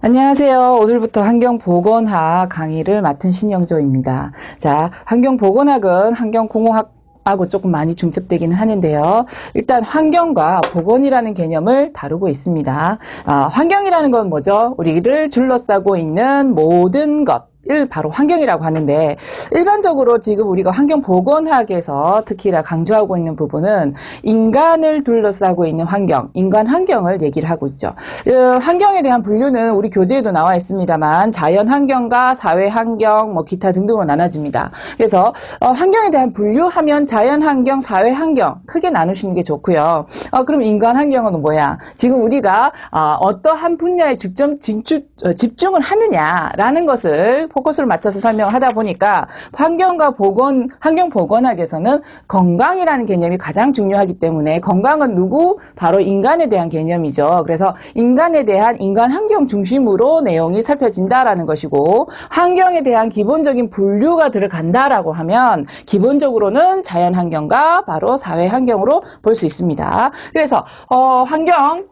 안녕하세요. 오늘부터 환경보건학 강의를 맡은 신영조입니다. 자, 환경보건학은 환경공학하고 조금 많이 중첩되기는 하는데요. 일단 환경과 보건이라는 개념을 다루고 있습니다. 환경이라는 건 뭐죠? 우리를 둘러싸고 있는 모든 것. 을 바로 환경이라고 하는데, 일반적으로 지금 우리가 환경보건학에서 특히나 강조하고 있는 부분은 인간을 둘러싸고 있는 환경, 인간 환경을 얘기를 하고 있죠. 환경에 대한 분류는 우리 교재에도 나와 있습니다만 자연 환경과 사회 환경, 기타 등등으로 나눠집니다. 그래서 환경에 대한 분류하면 자연 환경, 사회 환경 크게 나누시는 게 좋고요. 그럼 인간 환경은 뭐야? 지금 우리가 어떠한 분야에 집중을 하느냐라는 것을 포커스를 맞춰서 설명을 하다 보니까 환경과 환경보건학에서는 건강이라는 개념이 가장 중요하기 때문에 건강은 누구? 바로 인간에 대한 개념이죠. 그래서 인간에 대한 인간 환경 중심으로 내용이 살펴진다라는 것이고, 환경에 대한 기본적인 분류가 들어간다라고 하면 기본적으로는 자연 환경과 바로 사회 환경으로 볼 수 있습니다. 그래서 환경,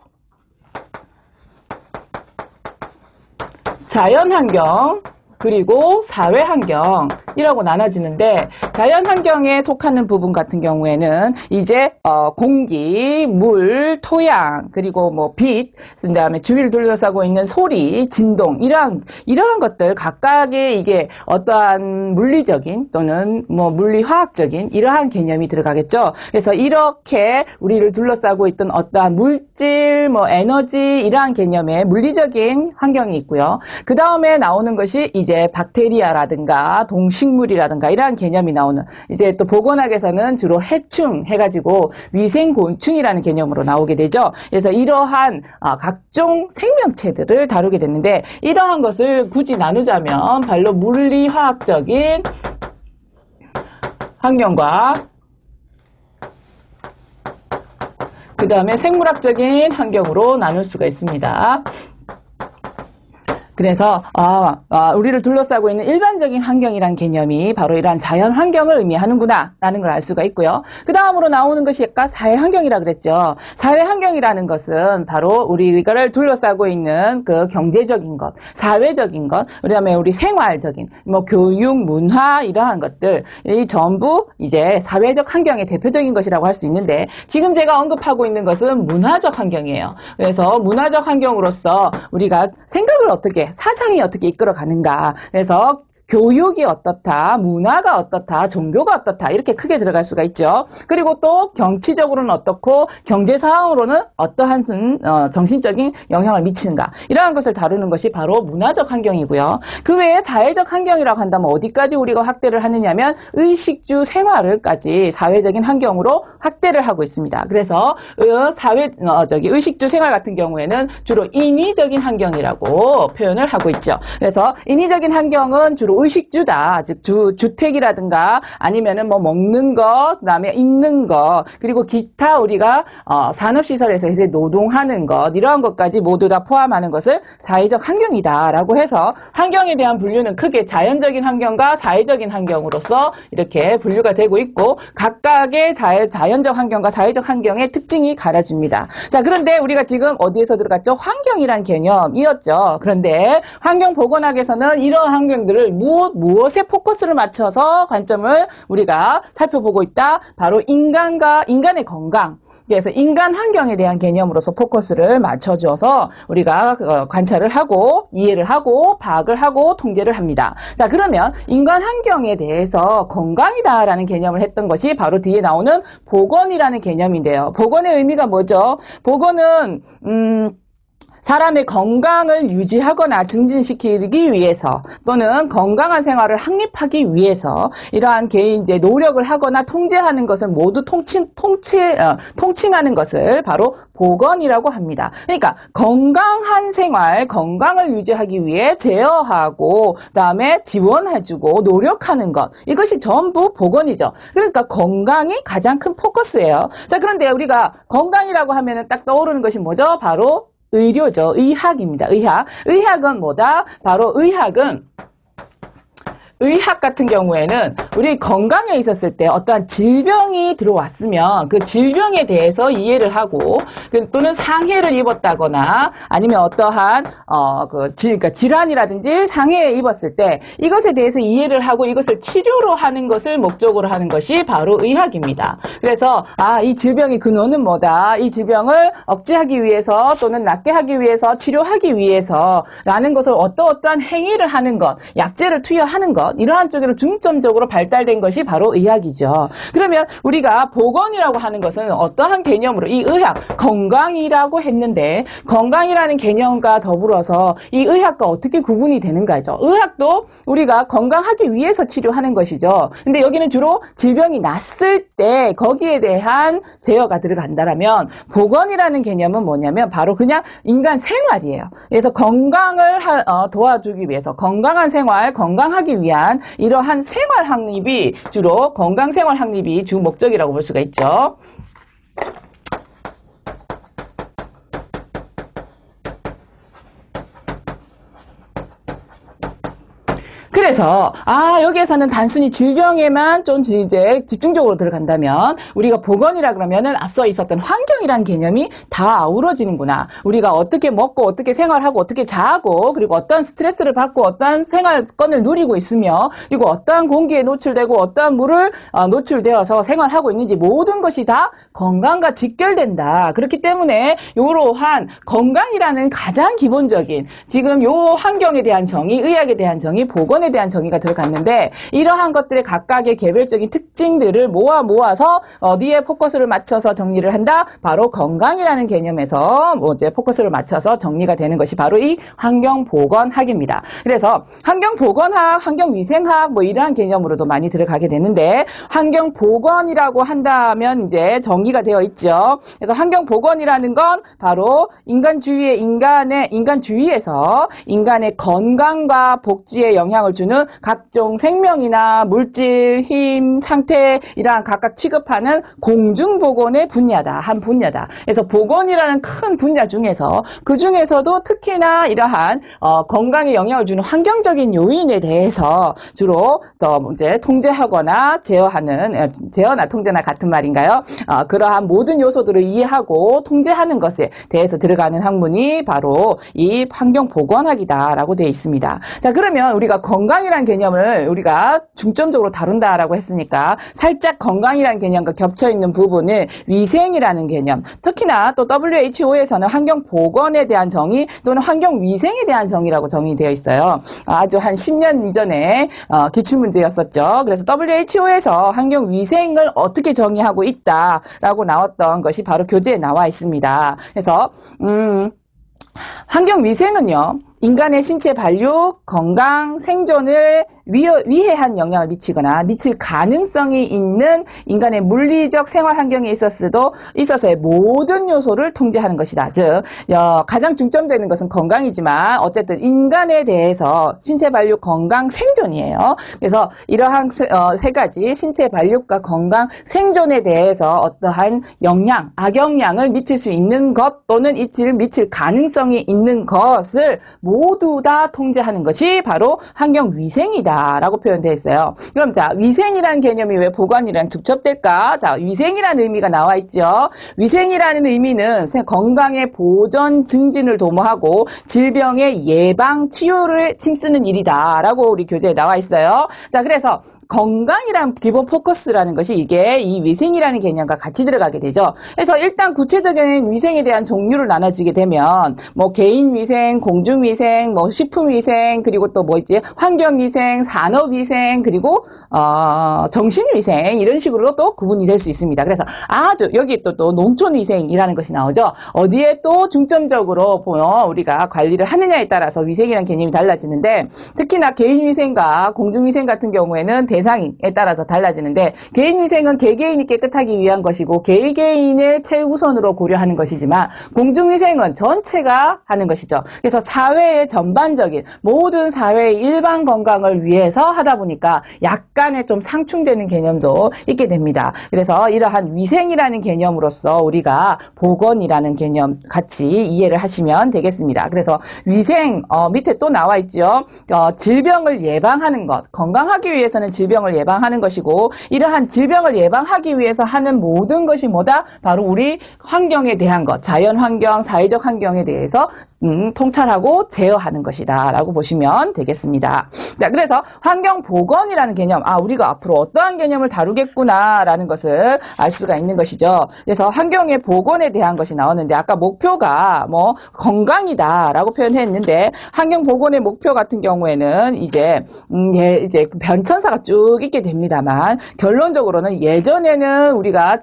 자연 환경, 그리고 사회환경이라고 나눠지는데, 자연환경에 속하는 부분 같은 경우에는 이제 공기, 물, 토양, 그리고 빛, 그다음에 주위를 둘러싸고 있는 소리, 진동, 이러한 것들 각각의 이게 어떠한 물리적인 또는 물리화학적인 이러한 개념이 들어가겠죠. 그래서 이렇게 우리를 둘러싸고 있던 어떠한 물질, 에너지 이러한 개념의 물리적인 환경이 있고요. 그 다음에 나오는 것이 이제 박테리아라든가 동식물이라든가 이러한 개념이 나오는, 이제 또 보건학에서는 주로 해충 해가지고 위생곤충이라는 개념으로 나오게 되죠. 그래서 이러한 각종 생명체들을 다루게 됐는데, 이러한 것을 굳이 나누자면 바로 물리화학적인 환경과 그 다음에 생물학적인 환경으로 나눌 수가 있습니다. 그래서 우리를 둘러싸고 있는 일반적인 환경이란 개념이 바로 이러한 자연 환경을 의미하는구나 라는 걸 알 수가 있고요. 그 다음으로 나오는 것이 아까 사회 환경이라 그랬죠. 사회 환경이라는 것은 바로 우리를 둘러싸고 있는 그 경제적인 것, 사회적인 것, 그다음에 우리 생활적인 교육, 문화 이러한 것들, 이 전부 이제 사회적 환경의 대표적인 것이라고 할 수 있는데, 지금 제가 언급하고 있는 것은 문화적 환경이에요. 그래서 문화적 환경으로서 우리가 생각을 사상이 어떻게 이끌어가는가. 그래서 교육이 어떻다, 문화가 어떻다, 종교가 어떻다, 이렇게 크게 들어갈 수가 있죠. 그리고 또 정치적으로는 어떻고 경제 상황으로는 어떠한 정신적인 영향을 미치는가, 이러한 것을 다루는 것이 바로 문화적 환경이고요. 그 외에 사회적 환경이라고 한다면 어디까지 우리가 확대를 하느냐면 의식주 생활을까지 사회적인 환경으로 확대를 하고 있습니다. 그래서 의식주 생활 같은 경우에는 주로 인위적인 환경이라고 표현을 하고 있죠. 그래서 인위적인 환경은 주로 의식주다. 즉 주택이라든가 아니면은 먹는 것, 그다음에 입는 것, 그리고 기타 우리가 산업시설에서 이제 노동하는 것, 이러한 것까지 모두 다 포함하는 것을 사회적 환경이다라고 해서 환경에 대한 분류는 크게 자연적인 환경과 사회적인 환경으로서 이렇게 분류가 되고 있고, 각각의 자연적 환경과 사회적 환경의 특징이 가려집니다. 자, 그런데 우리가 지금 어디에서 들어갔죠? 환경이란 개념이었죠. 그런데 환경보건학에서는 이러한 환경들을 무엇에 포커스를 맞춰서 관점을 우리가 살펴보고 있다? 바로 인간의 건강, 그래서 인간 환경에 대한 개념으로서 포커스를 맞춰줘서 우리가 관찰을 하고 이해를 하고 파악을 하고 통제를 합니다. 자, 그러면 인간 환경에 대해서 건강이다라는 개념을 했던 것이 바로 뒤에 나오는 보건이라는 개념인데요. 보건의 의미가 뭐죠? 보건은 사람의 건강을 유지하거나 증진시키기 위해서, 또는 건강한 생활을 확립하기 위해서 이러한 이제 노력을 하거나 통제하는 것을 모두 통칭하는 것을 바로 보건이라고 합니다. 그러니까 건강한 생활, 건강을 유지하기 위해 제어하고 그다음에 지원해주고 노력하는 것, 이것이 전부 보건이죠. 그러니까 건강이 가장 큰 포커스예요. 자, 그런데 우리가 건강이라고 하면은 딱 떠오르는 것이 뭐죠? 바로 의료죠. 의학입니다. 의학은 뭐다? 바로 의학은 의학 같은 경우에는 우리 건강에 있었을 때 어떠한 질병이 들어왔으면 그 질병에 대해서 이해를 하고 또는 상해를 입었다거나 아니면 어떠한 그러니까 질환이라든지 상해에 입었을 때 이것에 대해서 이해를 하고 이것을 치료로 하는 것을 목적으로 하는 것이 바로 의학입니다. 그래서 이 질병의 근원은 뭐다. 이 질병을 억제하기 위해서 또는 낫게 하기 위해서 치료하기 위해서라는 것을 어떠한 행위를 하는 것, 약제를 투여하는 것 이러한 쪽으로 중점적으로 발달된 것이 바로 의학이죠. 그러면 우리가 보건이라고 하는 것은 어떠한 개념으로 이 의학, 건강이라고 했는데 건강이라는 개념과 더불어서 이 의학과 어떻게 구분이 되는가죠. 의학도 우리가 건강하기 위해서 치료하는 것이죠. 근데 여기는 주로 질병이 났을 때 거기에 대한 제어가 들어간다라면 보건이라는 개념은 뭐냐면 바로 그냥 인간 생활이에요. 그래서 건강을 도와주기 위해서 건강한 생활, 건강하기 위한 이러한 생활 확립이 주로 건강 생활 확립이 주 목적이라고 볼 수가 있죠. 그래서 여기에서는 단순히 질병에만 좀 이제 집중적으로 들어간다면 우리가 보건이라 그러면은 앞서 있었던 환경이라는 개념이 다 아우러지는구나. 우리가 어떻게 먹고 어떻게 생활하고 어떻게 자고 그리고 어떠한 스트레스를 받고 어떠한 생활권을 누리고 있으며 그리고 어떠한 공기에 노출되고 어떠한 물을 노출되어서 생활하고 있는지 모든 것이 다 건강과 직결된다. 그렇기 때문에 이러한 건강이라는 가장 기본적인 지금 요 환경에 대한 정의, 의학에 대한 정의, 보건에 대한 정의가 들어갔는데 이러한 것들의 각각의 개별적인 특징들을 모아서 어디에 포커스를 맞춰서 정리를 한다? 바로 건강이라는 개념에서 이제 포커스를 맞춰서 정리가 되는 것이 바로 이 환경보건학입니다. 그래서 환경보건학, 환경위생학 이러한 개념으로도 많이 들어가게 되는데 환경보건이라고 한다면 이제 정의가 되어 있죠. 그래서 환경보건이라는 건 바로 인간 주위에서 인간의 건강과 복지에 영향을 주는 각종 생명이나 물질, 힘, 상태 이러한 각각 취급하는 공중보건의 분야다. 한 분야다. 그래서 보건이라는 큰 분야 중에서 그 중에서도 특히나 이러한 건강에 영향을 주는 환경적인 요인에 대해서 주로 이제 통제하거나 제어나 통제나 같은 말인가요? 그러한 모든 요소들을 이해하고 통제하는 것에 대해서 들어가는 학문이 바로 이 환경보건학이다라고 되어 있습니다. 자, 그러면 우리가 건강이라는 개념을 우리가 중점적으로 다룬다라고 했으니까 살짝 건강이라는 개념과 겹쳐있는 부분은 위생이라는 개념, 특히나 또 WHO에서는 환경보건에 대한 정의 또는 환경위생에 대한 정의라고 정의되어 있어요. 아주 한 10년 이전에 기출문제였었죠. 그래서 WHO에서 환경위생을 어떻게 정의하고 있다라고 나왔던 것이 바로 교재에 나와 있습니다. 그래서 환경위생은요, 인간의 신체 발육, 건강, 생존을 위해한 영향을 미치거나 미칠 가능성이 있는 인간의 물리적 생활 환경에 있어서의 모든 요소를 통제하는 것이다. 즉, 가장 중점되는 것은 건강이지만 어쨌든 인간에 대해서 신체 발육, 건강, 생존이에요. 그래서 이러한 세 가지 신체 발육과 건강, 생존에 대해서 어떠한 영향, 악영향을 미칠 수 있는 것 또는 미칠 가능성이 있는 것을 모두 다 통제하는 것이 바로 환경위생이다라고 표현되어 있어요. 그럼 자, 위생이라는 개념이 왜 보건이랑 접촉될까? 자, 위생이라는 의미가 나와 있죠. 위생이라는 의미는 건강의 보전, 증진을 도모하고 질병의 예방, 치유를 힘쓰는 일이다라고 우리 교재에 나와 있어요. 자, 그래서 건강이란 기본 포커스라는 것이 이게 이 위생이라는 개념과 같이 들어가게 되죠. 그래서 일단 구체적인 위생에 대한 종류를 나눠지게 되면 개인위생, 공중위생, 식품위생, 그리고 또 환경위생, 산업위생, 그리고 정신위생 이런 식으로 또 구분이 될 수 있습니다. 그래서 여기 또 농촌위생이라는 것이 나오죠. 어디에 또 중점적으로 우리가 관리를 하느냐에 따라서 위생이라는 개념이 달라지는데 특히나 개인위생과 공중위생 같은 경우에는 대상에 따라서 달라지는데 개인위생은 개개인이 깨끗하기 위한 것이고 개개인을 최우선으로 고려하는 것이지만 공중위생은 전체가 하는 것이죠. 그래서 사회 사회의 전반적인 모든 사회의 일반 건강을 위해서 하다 보니까 약간의 좀 상충되는 개념도 있게 됩니다. 그래서 이러한 위생이라는 개념으로서 우리가 보건이라는 개념 같이 이해를 하시면 되겠습니다. 그래서 위생 밑에 또 나와 있죠. 질병을 예방하는 것, 건강하기 위해서는 질병을 예방하는 것이고 이러한 질병을 예방하기 위해서 하는 모든 것이 뭐다? 바로 우리 환경에 대한 것, 자연 환경, 사회적 환경에 대해서 통찰하고 제어하는 것이다 라고 보시면 되겠습니다. 자, 그래서 환경보건이라는 개념, 우리가 앞으로 어떠한 개념을 다루겠구나 라는 것을 알 수가 있는 것이죠. 그래서 환경의 보건에 대한 것이 나왔는데 아까 목표가 뭐 건강이다 라고 표현했는데 환경보건의 목표 같은 경우에는 이제 변천사가 쭉 있게 됩니다만 결론적으로는 예전에는 우리가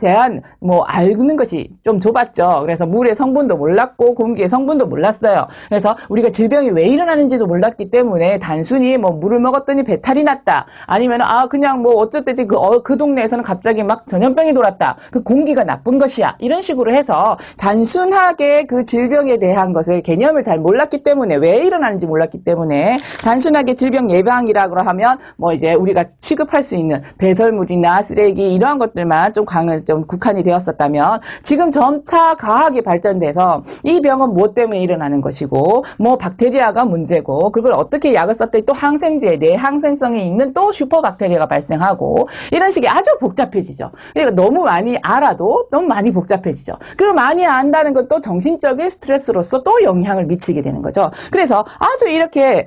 알는 것이 좀 좁았죠. 그래서 물의 성분도 몰랐고 공기의 성분도 몰랐어요. 그래서 우리가 질병이 왜 일어나는지도 몰랐기 때문에 단순히 뭐 물을 먹었더니 배탈이 났다. 아니면 그냥 뭐 어쨌든 그 동네에서는 갑자기 막 전염병이 돌았다. 그 공기가 나쁜 것이야. 이런 식으로 해서 단순하게 그 질병에 대한 것을 개념을 잘 몰랐기 때문에 왜 일어나는지 몰랐기 때문에 단순하게 질병 예방이라고 하면 뭐 이제 우리가 취급할 수 있는 배설물이나 쓰레기 이러한 것들만 좀 국한이 되었었다면 지금 점차 과학이 발전돼서 이 병은 무엇 때문에 일어나는 것이고 뭐 박테리아가 문제고 그걸 어떻게 약을 썼더니 또 항생제, 내항생성이 있는 또 슈퍼박테리아가 발생하고 이런 식이 아주 복잡해지죠. 그러니까 너무 많이 알아도 좀 많이 복잡해지죠. 그 많이 안다는 건 또 정신적인 스트레스로서 또 영향을 미치게 되는 거죠. 그래서 아주 이렇게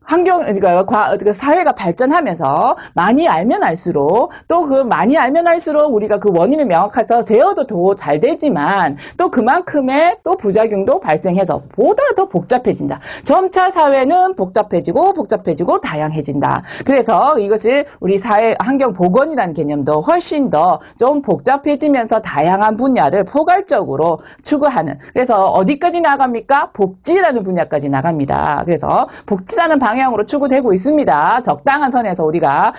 그러니까 사회가 발전하면서 많이 알면 알수록 또 그 많이 알면 알수록 우리가 그 원인을 명확해서 제어도 더 잘 되지만 또 그만큼의 또 부작용도 발생해서 보다 더 복잡해진다. 점차 사회는 복잡해지고 다양해진다. 그래서 이것을 우리 사회 환경 보건이라는 개념도 훨씬 더 좀 복잡해지면서 다양한 분야를 포괄적으로 추구하는 그래서 어디까지 나갑니까? 복지라는 분야까지 나갑니다. 그래서 복지라는 방향으로 추구되고 있습니다. 적당한 선에서 우리가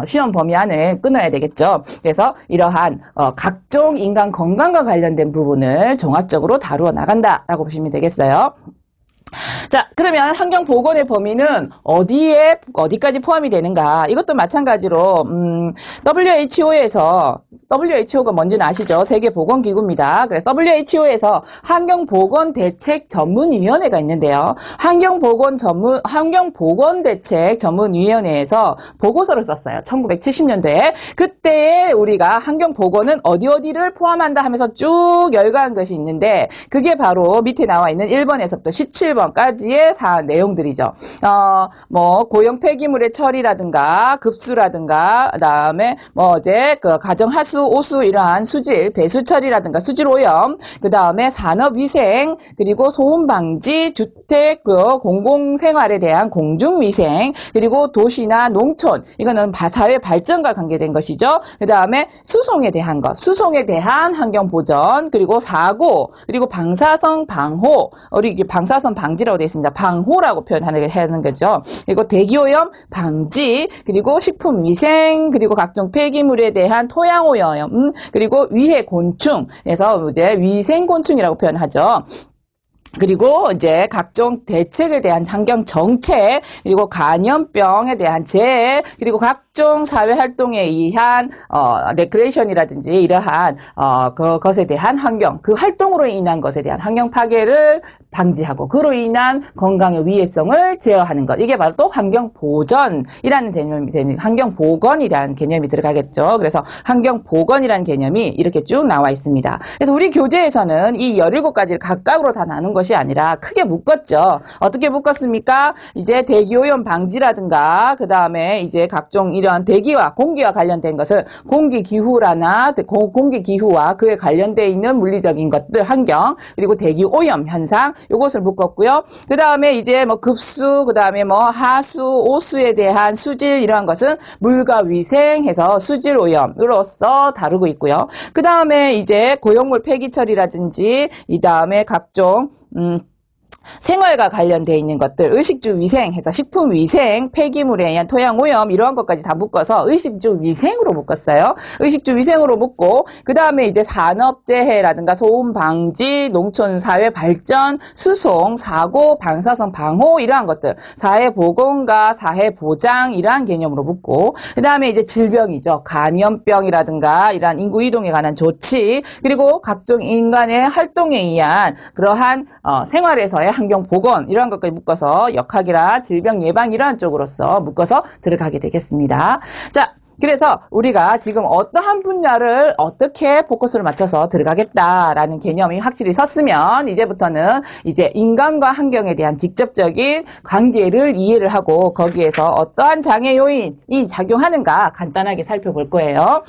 시험 범위 안에 끊어야 되겠죠. 그래서 이러한 각종 인간 건강과 관련된 부분을 종합적으로 다루어 나간다라고 보시면 되겠어요. 자, 그러면 환경보건의 범위는 어디까지 포함이 되는가? 이것도 마찬가지로, WHO가 뭔지는 아시죠? 세계보건기구입니다. 그래서 WHO에서 환경보건대책 전문위원회가 있는데요. 환경보건대책 전문위원회에서 보고서를 썼어요. 1970년도에. 그때 우리가 환경보건은 어디를 포함한다 하면서 쭉 열거한 것이 있는데, 그게 바로 밑에 나와 있는 1번에서부터 17번까지의 내용들이죠. 뭐 고형 폐기물의 처리라든가 급수라든가 그다음에 뭐 그 가정 하수, 오수 이러한 수질 배수 처리라든가 수질 오염, 그다음에 산업 위생, 그리고 소음 방지, 주택 공공 생활에 대한 공중 위생, 그리고 도시나 농촌 이거는 사회 발전과 관계된 것이죠. 그다음에 수송에 대한 환경 보전, 그리고 사고, 그리고 방사선 방호, 우리 방사선 방지라고 되어 있습니다. 방호라고 표현하는 거죠. 그리고 대기오염 방지, 그리고 식품위생, 그리고 각종 폐기물에 대한 토양오염, 그리고 위해곤충에서 이제 위생곤충이라고 표현하죠. 그리고 이제 각종 대책에 대한 환경 정책, 그리고 감염병에 대한 재해, 그리고 각종 사회 활동에 의한 레크레이션이라든지 이러한 그것에 대한 환경, 그 활동으로 인한 것에 대한 환경 파괴를 방지하고 그로 인한 건강의 위해성을 제어하는 것. 이게 바로 또 환경 보전이라는 개념이 되는 환경 보건이라는 개념이 들어가겠죠. 그래서 환경 보건이라는 개념이 이렇게 쭉 나와 있습니다. 그래서 우리 교재에서는 이 17가지를 각각으로 다 나눈 것이 아니라 크게 묶었죠. 어떻게 묶었습니까? 이제 대기오염 방지라든가 그다음에 이제 각종 이러한 대기와 공기와 관련된 것을 공기기후라나 공기기후와 그에 관련되어 있는 물리적인 것들 환경, 그리고 대기오염 현상 요것을 묶었고요. 그 다음에 이제 뭐 급수, 그 다음에 뭐 하수, 오수에 대한 수질 이러한 것은 물과 위생해서 수질 오염으로서 다루고 있고요. 그 다음에 이제 고용물 폐기 처리라든지 이 다음에 각종 생활과 관련되어 있는 것들, 의식주 위생 해서 식품 위생, 폐기물에 의한 토양 오염 이러한 것까지 다 묶어서 의식주 위생으로 묶었어요. 의식주 위생으로 묶고 그 다음에 이제 산업재해라든가 소음 방지, 농촌 사회 발전, 수송, 사고, 방사선 방호 이러한 것들, 사회 보건과 사회 보장 이러한 개념으로 묶고 그 다음에 이제 질병이죠. 감염병이라든가 이러한 인구 이동에 관한 조치, 그리고 각종 인간의 활동에 의한 그러한 생활에서의 환경 보건 이러한 것까지 묶어서 역학이라 질병 예방 이러한 쪽으로서 묶어서 들어가게 되겠습니다. 자, 그래서 우리가 지금 어떠한 분야를 어떻게 포커스를 맞춰서 들어가겠다라는 개념이 확실히 섰으면 이제부터는 이제 인간과 환경에 대한 직접적인 관계를 이해를 하고 거기에서 어떠한 장애 요인이 작용하는가 간단하게 살펴볼 거예요.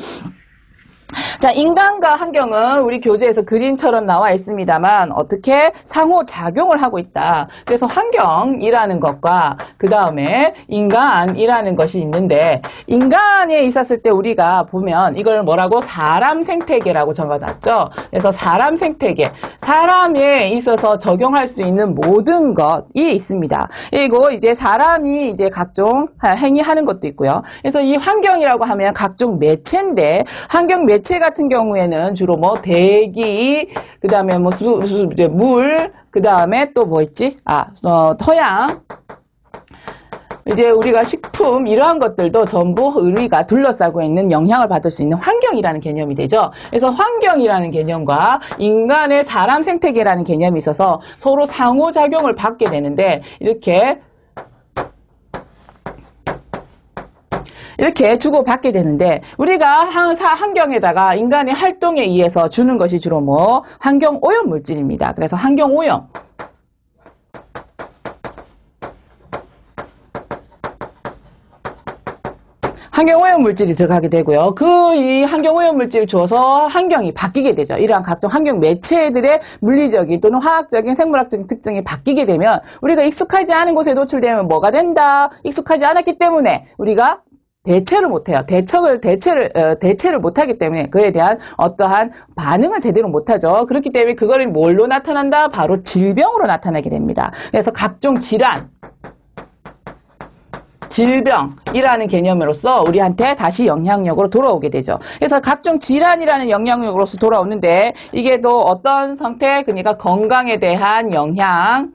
자, 인간과 환경은 우리 교재에서 그림처럼 나와 있습니다만 어떻게 상호작용을 하고 있다. 그래서 환경이라는 것과 그 다음에 인간이라는 것이 있는데 인간에 있었을 때 우리가 보면 이걸 뭐라고 사람 생태계라고 적어놨죠. 그래서 사람 생태계, 사람에 있어서 적용할 수 있는 모든 것이 있습니다. 그리고 이제 사람이 이제 각종 행위하는 것도 있고요. 그래서 이 환경이라고 하면 각종 매체인데 환경 매체 같은 경우에는 주로 뭐 대기, 그 다음에 뭐 물, 그 다음에 또 뭐 있지? 토양. 이제 우리가 식품 이러한 것들도 전부 우리가 둘러싸고 있는 영향을 받을 수 있는 환경이라는 개념이 되죠. 그래서 환경이라는 개념과 인간의 사람 생태계라는 개념이 있어서 서로 상호작용을 받게 되는데 이렇게 주고받게 되는데 우리가 환경에다가 인간의 활동에 의해서 주는 것이 주로 뭐 환경 오염 물질입니다. 그래서 환경 오염. 환경오염 물질이 들어가게 되고요. 이 환경오염 물질을 줘서 환경이 바뀌게 되죠. 이러한 각종 환경 매체들의 물리적인 또는 화학적인 생물학적인 특징이 바뀌게 되면 우리가 익숙하지 않은 곳에 노출되면 뭐가 된다? 익숙하지 않았기 때문에 우리가 대체를 못해요. 대체를 못하기 때문에 그에 대한 어떠한 반응을 제대로 못하죠. 그렇기 때문에 그거를 뭘로 나타난다? 바로 질병으로 나타나게 됩니다. 그래서 각종 질병이라는 개념으로서 우리한테 다시 영향력으로 돌아오게 되죠. 그래서 각종 질환이라는 영향력으로서 돌아오는데 이게 또 어떤 상태? 그러니까 건강에 대한 영향,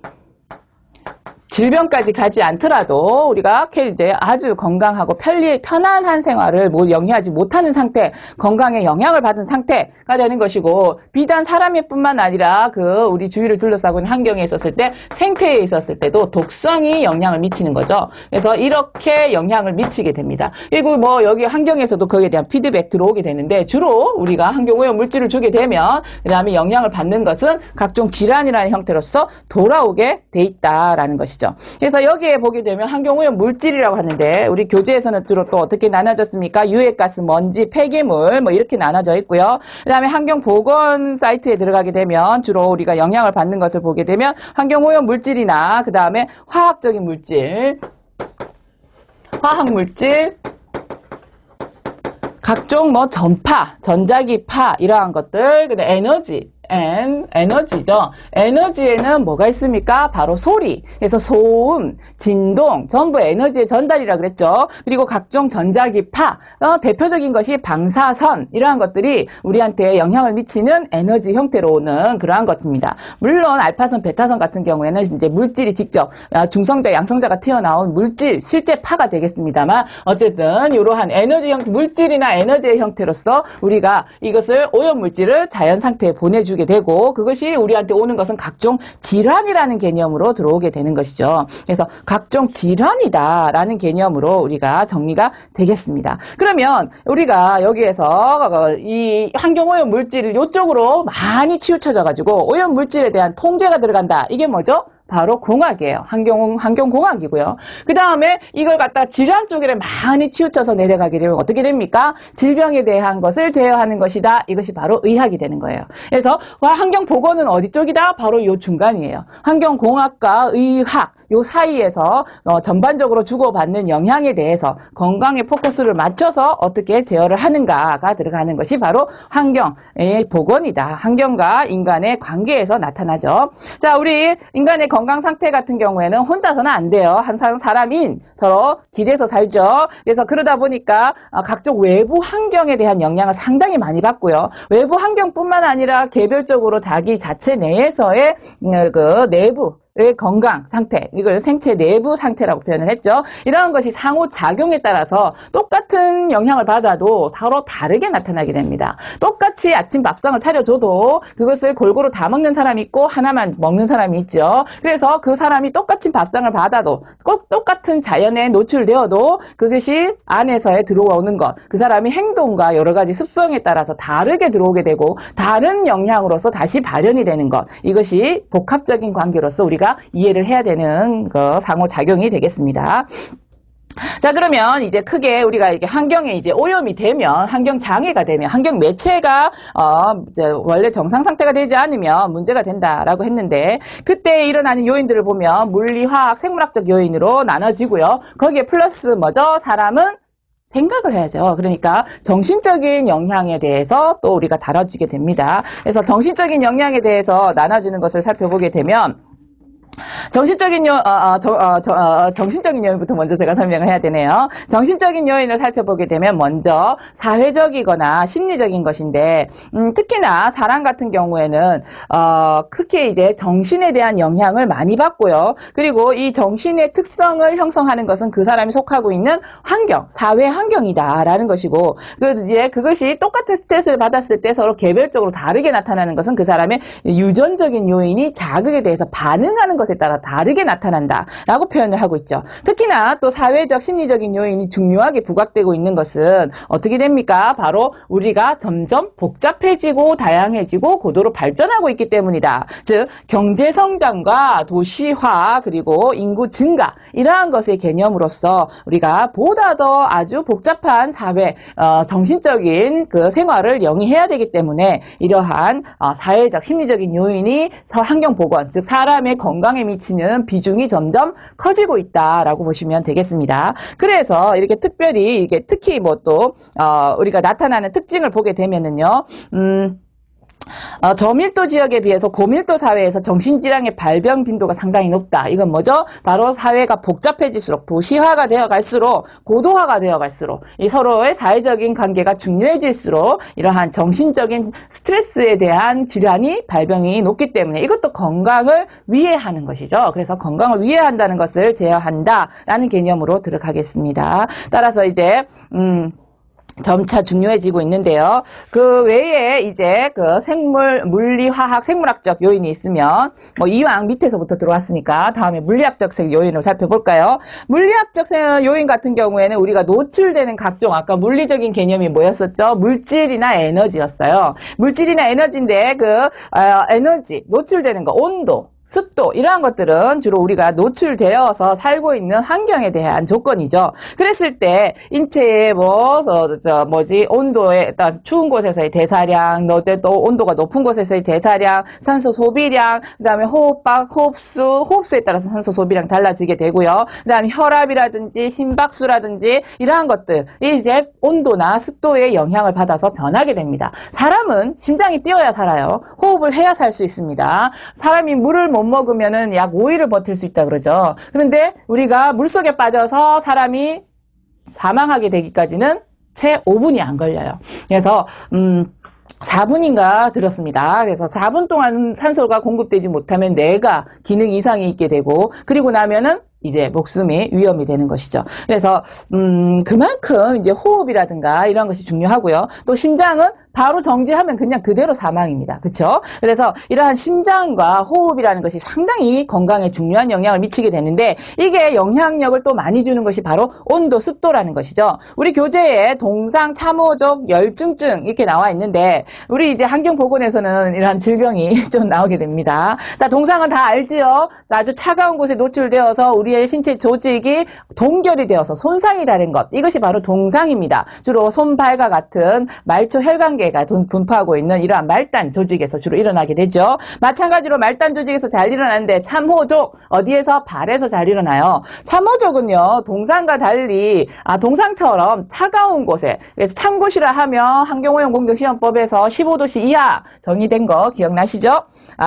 질병까지 가지 않더라도 우리가 이제 아주 건강하고 편안한 생활을 영위하지 못하는 상태, 건강에 영향을 받은 상태가 되는 것이고 비단 사람일 뿐만 아니라 우리 주위를 둘러싸고 있는 환경에 있었을 때 생태에 있었을 때도 독성이 영향을 미치는 거죠. 그래서 이렇게 영향을 미치게 됩니다. 그리고 뭐 여기 환경에서도 거기에 대한 피드백 들어오게 되는데 주로 우리가 환경오염 물질을 주게 되면 그 다음에 영향을 받는 것은 각종 질환이라는 형태로서 돌아오게 돼 있다라는 것이죠. 그래서 여기에 보게 되면 환경오염 물질이라고 하는데 우리 교재에서는 주로 또 어떻게 나눠졌습니까? 유해가스, 먼지, 폐기물 뭐 이렇게 나눠져 있고요. 그 다음에 환경보건 사이트에 들어가게 되면 주로 우리가 영향을 받는 것을 보게 되면 환경오염 물질이나 그 다음에 화학적인 물질, 화학물질, 각종 뭐 전파, 전자기파 이러한 것들, 그다음에 에너지죠. 에너지에는 뭐가 있습니까? 바로 소리. 그래서 소음, 진동, 전부 에너지의 전달이라 그랬죠. 그리고 각종 전자기파, 대표적인 것이 방사선, 이러한 것들이 우리한테 영향을 미치는 에너지 형태로 오는 그러한 것입니다. 물론 알파선, 베타선 같은 경우에는 이제 물질이 직접 중성자, 양성자가 튀어나온 물질, 실제 파가 되겠습니다만 어쨌든 이러한 에너지 형태, 물질이나 에너지의 형태로서 우리가 이것을 오염 물질을 자연 상태에 보내주게 되고 그것이 우리한테 오는 것은 각종 질환이라는 개념으로 들어오게 되는 것이죠. 그래서 각종 질환이다라는 개념으로 우리가 정리가 되겠습니다. 그러면 우리가 여기에서 이 환경오염 물질을 이쪽으로 많이 치우쳐져 가지고 오염 물질에 대한 통제가 들어간다. 이게 뭐죠? 바로 공학이에요. 환경공학이고요. 그 다음에 이걸 갖다 질환 쪽에 많이 치우쳐서 내려가게 되면 어떻게 됩니까? 질병에 대한 것을 제어하는 것이다. 이것이 바로 의학이 되는 거예요. 그래서 환경보건은 어디 쪽이다? 바로 이 중간이에요. 환경공학과 의학, 요 사이에서 전반적으로 주고받는 영향에 대해서 건강에 포커스를 맞춰서 어떻게 제어를 하는가가 들어가는 것이 바로 환경의 복원이다. 환경과 인간의 관계에서 나타나죠. 자, 우리 인간의 건강 상태 같은 경우에는 혼자서는 안 돼요. 항상 사람인 서로 기대서 살죠. 그래서 그러다 보니까 각종 외부 환경에 대한 영향을 상당히 많이 받고요. 외부 환경뿐만 아니라 개별적으로 자기 자체 내에서의 그 내부의 건강 상태, 이걸 생체 내부 상태라고 표현을 했죠. 이러한 것이 상호작용에 따라서 똑같은 영향을 받아도 서로 다르게 나타나게 됩니다. 똑같이 아침 밥상을 차려줘도 그것을 골고루 다 먹는 사람이 있고 하나만 먹는 사람이 있죠. 그래서 그 사람이 똑같은 밥상을 받아도 꼭 똑같은 자연에 노출되어도 그것이 안에서에 들어오는 것, 그 사람이 행동과 여러 가지 습성에 따라서 다르게 들어오게 되고 다른 영향으로서 다시 발현이 되는 것, 이것이 복합적인 관계로서 우리가 이해를 해야 되는 그 상호작용이 되겠습니다. 자, 그러면 이제 크게 우리가 이게 환경에 이제 오염이 되면, 환경 장애가 되면, 환경 매체가 이제 원래 정상 상태가 되지 않으면 문제가 된다라고 했는데, 그때 일어나는 요인들을 보면 물리, 화학, 생물학적 요인으로 나눠지고요. 거기에 플러스 뭐죠? 사람은 생각을 해야죠. 그러니까 정신적인 영향에 대해서 또 우리가 다뤄지게 됩니다. 그래서 정신적인 영향에 대해서 나눠지는 것을 살펴보게 되면, 정신적인 요인부터 먼저 제가 설명을 해야 되네요. 정신적인 요인을 살펴보게 되면 먼저 사회적이거나 심리적인 것인데, 특히나 사람 같은 경우에는 특히 이제 정신에 대한 영향을 많이 받고요. 그리고 이 정신의 특성을 형성하는 것은 그 사람이 속하고 있는 환경, 사회 환경이다라는 것이고, 이제 그것이 똑같은 스트레스를 받았을 때 서로 개별적으로 다르게 나타나는 것은 그 사람의 유전적인 요인이 자극에 대해서 반응하는 것에 따라 다르게 나타난다라고 표현을 하고 있죠. 특히나 또 사회적, 심리적인 요인이 중요하게 부각되고 있는 것은 어떻게 됩니까? 바로 우리가 점점 복잡해지고 다양해지고 고도로 발전하고 있기 때문이다. 즉 경제 성장과 도시화 그리고 인구 증가, 이러한 것의 개념으로서 우리가 보다 더 아주 복잡한 사회, 정신적인 그 생활을 영위해야 되기 때문에 이러한 사회적, 심리적인 요인이 환경 복원, 즉 사람의 건강에 미치는 비중이 점점 커지고 있다라고 보시면 되겠습니다. 그래서 이렇게 특별히 이게 특히 뭐 또 우리가 나타나는 특징을 보게 되면은요. 저밀도 지역에 비해서 고밀도 사회에서 정신질환의 발병 빈도가 상당히 높다. 이건 뭐죠? 바로 사회가 복잡해질수록, 도시화가 되어 갈수록, 고도화가 되어 갈수록, 이 서로의 사회적인 관계가 중요해질수록 이러한 정신적인 스트레스에 대한 질환이 발병이 높기 때문에 이것도 건강을 위해하는 것이죠. 그래서 건강을 위해한다는 것을 제어한다라는 개념으로 들어가겠습니다. 따라서 이제 점차 중요해지고 있는데요. 그 외에 이제 그 물리, 화학, 생물학적 요인이 있으면 뭐 이왕 밑에서부터 들어왔으니까 다음에 물리학적 요인을 살펴볼까요? 물리학적 요인 같은 경우에는 우리가 노출되는 각종, 아까 물리적인 개념이 뭐였었죠? 물질이나 에너지였어요. 물질이나 에너지인데 에너지, 노출되는 거, 온도, 습도, 이러한 것들은 주로 우리가 노출되어서 살고 있는 환경에 대한 조건이죠. 그랬을 때 인체의 온도에 따라 추운 곳에서의 대사량, 또 온도가 높은 곳에서의 대사량, 산소 소비량, 그다음에 호흡박, 호흡수에 따라서 산소 소비량 달라지게 되고요. 그다음에 혈압이라든지 심박수라든지 이러한 것들이 이제 온도나 습도의 영향을 받아서 변하게 됩니다. 사람은 심장이 뛰어야 살아요. 호흡을 해야 살 수 있습니다. 사람이 물을 못 먹으면은 약 5일을 버틸 수 있다 그러죠. 그런데 우리가 물속에 빠져서 사람이 사망하게 되기까지는 채 5분이 안 걸려요. 그래서 4분인가 들었습니다. 그래서 4분 동안 산소가 공급되지 못하면 뇌가 기능 이상이 있게 되고, 그리고 나면은 이제 목숨이 위험이 되는 것이죠. 그래서 그만큼 이제 호흡이라든가 이런 것이 중요하고요. 또 심장은 바로 정지하면 그냥 그대로 사망입니다. 그렇죠? 그래서 이러한 심장과 호흡이라는 것이 상당히 건강에 중요한 영향을 미치게 되는데, 이게 영향력을 또 많이 주는 것이 바로 온도, 습도라는 것이죠. 우리 교재에 동상 참호적 열증증 이렇게 나와 있는데, 우리 이제 환경보건에서는 이러한 질병이 좀 나오게 됩니다. 자, 동상은 다 알지요? 아주 차가운 곳에 노출되어서 우리의 신체 조직이 동결이 되어서 손상이 되는 것, 이것이 바로 동상입니다. 주로 손발과 같은 말초 혈관 단계가 분포하고 있는 이러한 말단 조직에서 주로 일어나게 되죠. 마찬가지로 말단 조직에서 잘 일어나는데 참호족 어디에서? 발에서 잘 일어나요. 참호족은요 동상과 달리 동상처럼 차가운 곳에, 그래서 찬 곳이라 하면 환경오염 공정시험법에서 15도씨 이하 정의된 거 기억나시죠?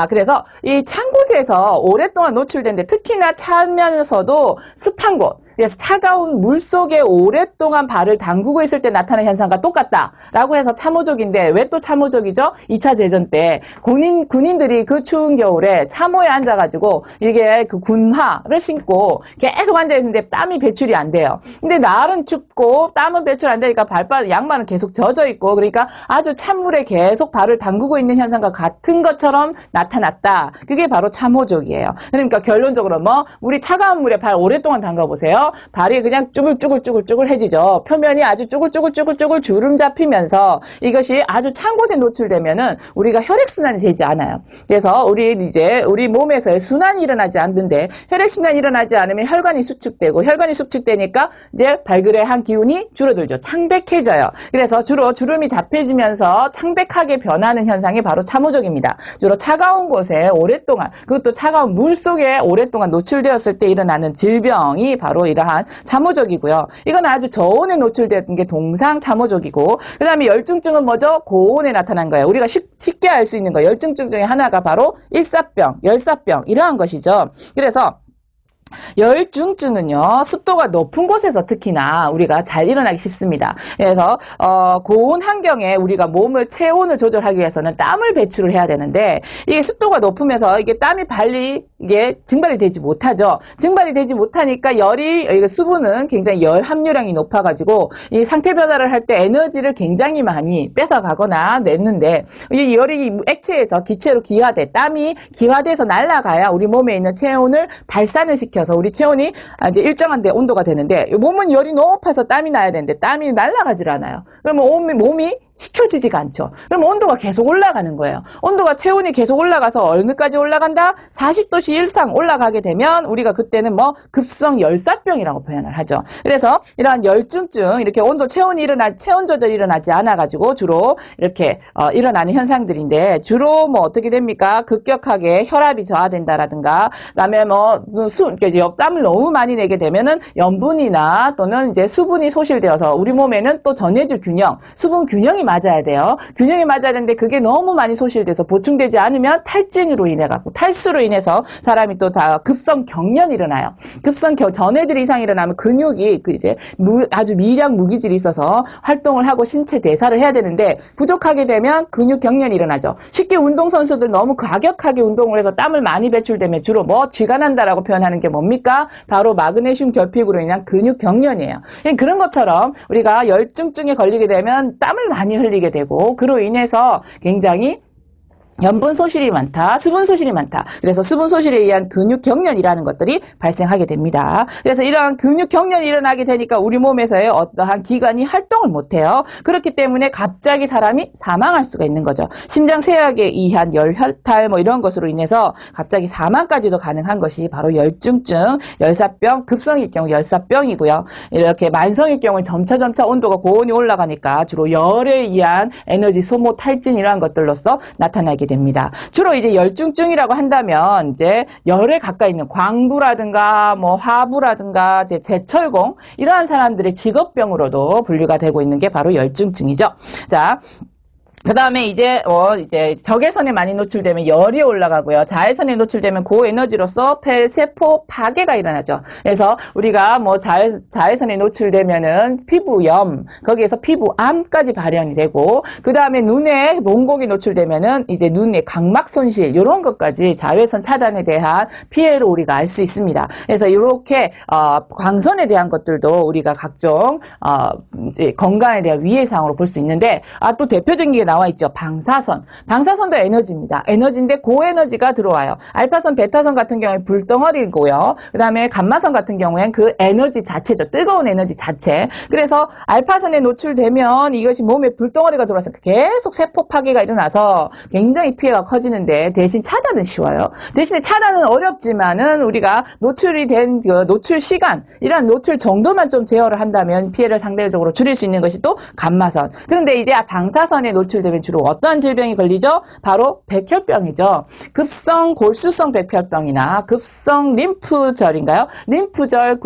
그래서 이 찬 곳에서 오랫동안 노출된데 특히나 차면서도 습한 곳, 그래서 차가운 물 속에 오랫동안 발을 담그고 있을 때 나타나는 현상과 똑같다라고 해서 참호족인데, 왜 또 참호족이죠? 2차 대전 때 군인들이 그 추운 겨울에 참호에 앉아가지고 이게 그 군화를 신고 계속 앉아있는데 땀이 배출이 안 돼요. 근데 날은 춥고 땀은 배출 안 되니까 양말은 계속 젖어 있고, 그러니까 아주 찬물에 계속 발을 담그고 있는 현상과 같은 것처럼 나타났다. 그게 바로 참호족이에요. 그러니까 결론적으로 우리 차가운 물에 발 오랫동안 담가 보세요. 발이 그냥 쭈글쭈글해지죠. 표면이 아주 쭈글쭈글 주름 잡히면서 이것이 아주 찬 곳에 노출되면은 우리가 혈액순환이 되지 않아요. 그래서 우리 몸에서의 순환이 일어나지 않는데, 혈액순환이 일어나지 않으면 혈관이 수축되고, 혈관이 수축되니까 이제 발그레한 기운이 줄어들죠. 창백해져요. 그래서 주로 주름이 잡혀지면서 창백하게 변하는 현상이 바로 참호족입니다. 주로 차가운 곳에 오랫동안, 그것도 차가운 물 속에 오랫동안 노출되었을 때 일어나는 질병이 바로 이러한 참호족이고요. 이건 아주 저온에 노출된 게 동상 참호족이고, 그 다음에 열증증은 뭐죠? 고온에 나타난 거예요. 우리가 쉽게 알 수 있는 거, 열증증 중에 하나가 바로 일사병, 열사병 이러한 것이죠. 그래서 열중증은요 습도가 높은 곳에서 특히나 우리가 잘 일어나기 쉽습니다. 그래서 고온 환경에 우리가 체온을 조절하기 위해서는 땀을 배출을 해야 되는데, 이게 습도가 높으면서 이게 땀이 이게 증발이 되지 못하죠. 증발이 되지 못하니까 수분은 굉장히 열 함유량이 높아가지고 이 상태 변화를 할 때 에너지를 굉장히 많이 뺏어가거나 냈는데, 이 열이 액체에서 기체로 땀이 기화돼서 날아가야 우리 몸에 있는 체온을 발산을 시켜서 우리 체온이 이제 일정한 데 온도가 되는데, 몸은 열이 높아서 땀이 나야 되는데 땀이 날아가질 않아요. 그러면 몸이 식혀지지가 않죠. 그럼 온도가 계속 올라가는 거예요. 체온이 계속 올라가서 어느까지 올라간다? 40도씨 이상 올라가게 되면 우리가 그때는 급성 열사병이라고 표현을 하죠. 그래서 이러한 열증증, 이렇게 체온 조절이 일어나지 않아가지고 주로 이렇게 일어나는 현상들인데, 주로 어떻게 됩니까? 급격하게 혈압이 저하된다라든가, 그다음에 땀을 너무 많이 내게 되면은 염분이나 또는 이제 수분이 소실되어서 우리 몸에는 또 전해질 수분 균형이 맞아야 돼요. 균형이 맞아야 되는데 그게 너무 많이 소실돼서 보충되지 않으면 탈진으로 인해 갖고, 탈수로 인해서 사람이 또 다 급성 경련이 일어나요. 전해질 이상이 일어나면 근육이 아주 미량 무기질이 있어서 활동을 하고 신체 대사를 해야 되는데 부족하게 되면 근육 경련이 일어나죠. 쉽게 운동선수들 너무 과격하게 운동을 해서 땀을 많이 배출되면 주로 쥐가 난다라고 표현하는 게 뭡니까? 바로 마그네슘 결핍으로 인한 근육 경련이에요. 그런 것처럼 우리가 열증증에 걸리게 되면 땀을 많이 흘리게 되고, 그로 인해서 굉장히 염분 소실이 많다, 수분 소실이 많다. 그래서 수분 소실에 의한 근육 경련이라는 것들이 발생하게 됩니다. 그래서 이러한 근육 경련이 일어나게 되니까 우리 몸에서의 어떠한 기관이 활동을 못해요. 그렇기 때문에 갑자기 사람이 사망할 수가 있는 거죠. 심장쇠약에 의한 열혈탈 이런 것으로 인해서 갑자기 사망까지도 가능한 것이 바로 열증증, 열사병, 급성일 경우 열사병이고요. 이렇게 만성일 경우는 점차 온도가 고온이 올라가니까 주로 열에 의한 에너지 소모, 탈진 이러한 것들로서 나타나게 됩니다. 주로 이제 열증증이라고 한다면 이제 열에 가까이 있는 광부라든가 화부라든가 제철공 이러한 사람들의 직업병으로도 분류가 되고 있는 게 바로 열증증이죠. 자, 그 다음에 이제 적외선에 많이 노출되면 열이 올라가고요. 자외선에 노출되면 고에너지로서 폐세포 파괴가 일어나죠. 그래서 우리가 자외선에 노출되면은 피부염, 거기에서 피부암까지 발현이 되고, 그 다음에 눈에 농곡이 노출되면은 이제 눈의 각막 손실, 이런 것까지 자외선 차단에 대한 피해로 우리가 알 수 있습니다. 그래서 이렇게 광선에 대한 것들도 우리가 각종 건강에 대한 위해상으로 볼 수 있는데, 또 대표적인 게 나와 있죠. 방사선도 에너지입니다. 에너지인데 고에너지가 들어와요. 알파선, 베타선 같은 경우에 불덩어리고요. 그 다음에 감마선 같은 경우엔 그 에너지 자체죠. 뜨거운 에너지 자체. 그래서 알파선에 노출되면 이것이 몸에 불덩어리가 들어와서 계속 세포 파괴가 일어나서 굉장히 피해가 커지는데, 대신 차단은 쉬워요. 대신에 차단은 어렵지만은 우리가 노출이 된 노출 시간, 이런 노출 정도만 좀 제어를 한다면 피해를 상대적으로 줄일 수 있는 것이 또 감마선. 그런데 이제 방사선에 노출 노출되면 주로 어떠한 질병이 걸리죠? 바로 백혈병이죠. 급성 골수성 백혈병이나 급성 림프절인가요? 림프절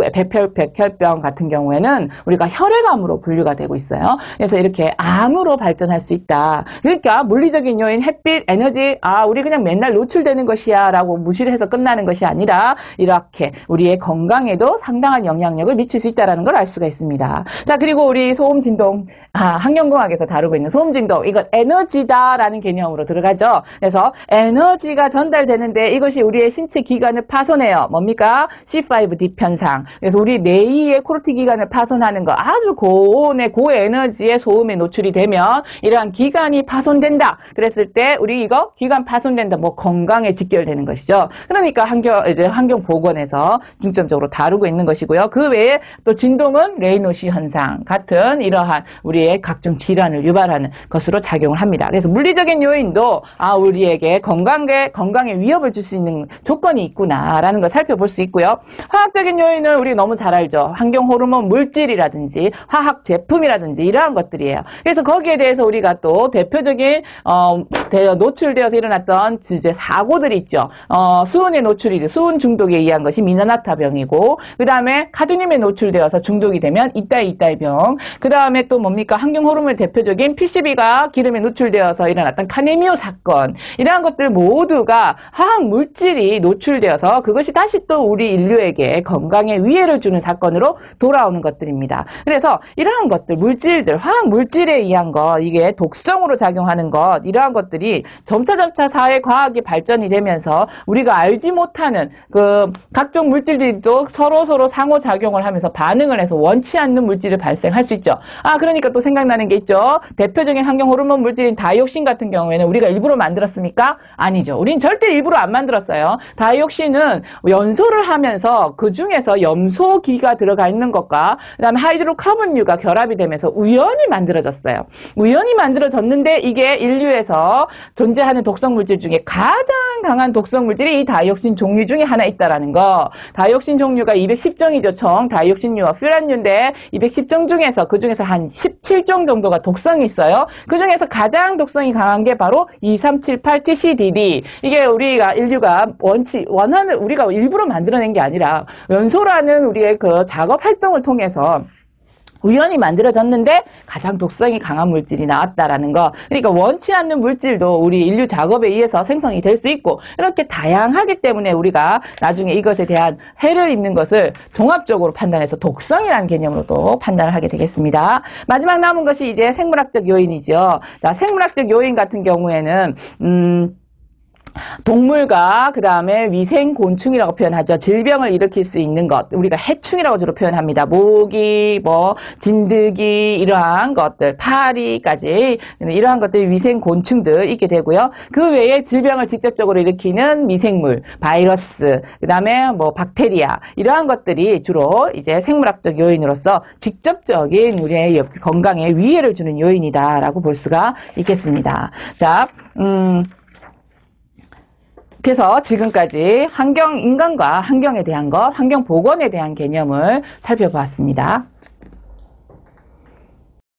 백혈병 같은 경우에는 우리가 혈액암으로 분류가 되고 있어요. 그래서 이렇게 암으로 발전할 수 있다. 그러니까 물리적인 요인, 햇빛, 에너지, 우리 그냥 맨날 노출되는 것이야 라고 무시를 해서 끝나는 것이 아니라 이렇게 우리의 건강에도 상당한 영향력을 미칠 수 있다는 걸 알 수가 있습니다. 자, 그리고 우리 소음진동, 환경공학에서 다루고 있는 소음진동, 이건 에너지다라는 개념으로 들어가죠. 그래서 에너지가 전달되는데 이것이 우리의 신체 기관을 파손해요. 뭡니까? C5D 편상. 그래서 우리 뇌의 코르티 기관을 파손하는 거, 아주 고온의 고에너지의 소음에 노출이 되면 이러한 기관이 파손된다. 그랬을 때 우리 이거 기관 파손된다. 뭐 건강에 직결되는 것이죠. 그러니까 환경보건에서 중점적으로 다루고 있는 것이고요. 그 외에 또 진동은 레이노시 현상 같은 이러한 우리의 각종 질환을 유발하는 것으로 작용을 합니다. 그래서 물리적인 요인도 우리에게 건강에 위협을 줄 수 있는 조건이 있구나라는 걸 살펴볼 수 있고요. 화학적인 요인은 우리 너무 잘 알죠. 환경 호르몬 물질이라든지 화학 제품이라든지 이러한 것들이에요. 그래서 거기에 대해서 우리가 또 대표적인 노출되어서 일어났던 이제 사고들이 있죠. 수은에 노출이죠. 수은 중독에 의한 것이 미나나타병이고, 그 다음에 카드뮴에 노출되어서 중독이 되면 이따의 병. 그 다음에 또 뭡니까? 환경 호르몬의 대표적인 PCB가 기름에 노출되어서 일어났던 카네미오 사건. 이러한 것들 모두가 화학 물질이 노출되어서 그것이 다시 또 우리 인류에게 건강에 위해를 주는 사건으로 돌아오는 것들입니다. 그래서 이러한 것들, 물질들, 화학 물질에 의한 것, 이게 독성으로 작용하는 것, 이러한 것들이 점차 사회 과학이 발전이 되면서 우리가 알지 못하는 그 각종 물질들도 서로 상호작용을 하면서 반응을 해서 원치 않는 물질이 발생할 수 있죠. 그러니까 또 생각나는 게 있죠. 대표적인 환경 호르몬 물질인 다이옥신 같은 경우에는 우리가 일부러 만들었습니까? 아니죠. 우린 절대 일부러 안 만들었어요. 다이옥신은 연소를 하면서 그 중에서 염소기가 들어가 있는 것과 그다음에 하이드로카본류가 결합이 되면서 우연히 만들어졌어요. 우연히 만들어졌는데 이게 인류에서 존재하는 독성 물질 중에 가장 강한 독성 물질이 이 다이옥신 종류 중에 하나 있다라는 거. 다이옥신 종류가 210종이죠. 총 다이옥신류와 퓨란류인데 210종 중에서 그 중에서 한 17종 정도가 독성이 있어요. 그 중에서 가장 독성이 강한 게 바로 2378TCDD. 이게 우리가 인류가 원하는 우리가 일부러 만들어낸 게 아니라 연소라는 우리의 그 작업 활동을 통해서 우연히 만들어졌는데 가장 독성이 강한 물질이 나왔다라는 거. 그러니까 원치 않는 물질도 우리 인류 작업에 의해서 생성이 될 수 있고 이렇게 다양하기 때문에 우리가 나중에 이것에 대한 해를 입는 것을 종합적으로 판단해서 독성이라는 개념으로도 판단을 하게 되겠습니다. 마지막 남은 것이 이제 생물학적 요인이죠. 자, 생물학적 요인 같은 경우에는 동물과 그 다음에 위생 곤충이라고 표현하죠. 질병을 일으킬 수 있는 것, 우리가 해충이라고 주로 표현합니다. 모기, 진드기 이러한 것들, 파리까지 이러한 것들이 위생 곤충들 있게 되고요. 그 외에 질병을 직접적으로 일으키는 미생물, 바이러스, 그 다음에 박테리아 이러한 것들이 주로 이제 생물학적 요인으로서 직접적인 우리의 건강에 위해를 주는 요인이다라고 볼 수가 있겠습니다. 자, 그래서 지금까지 인간과 환경에 대한 것, 환경 보건에 대한 개념을 살펴보았습니다.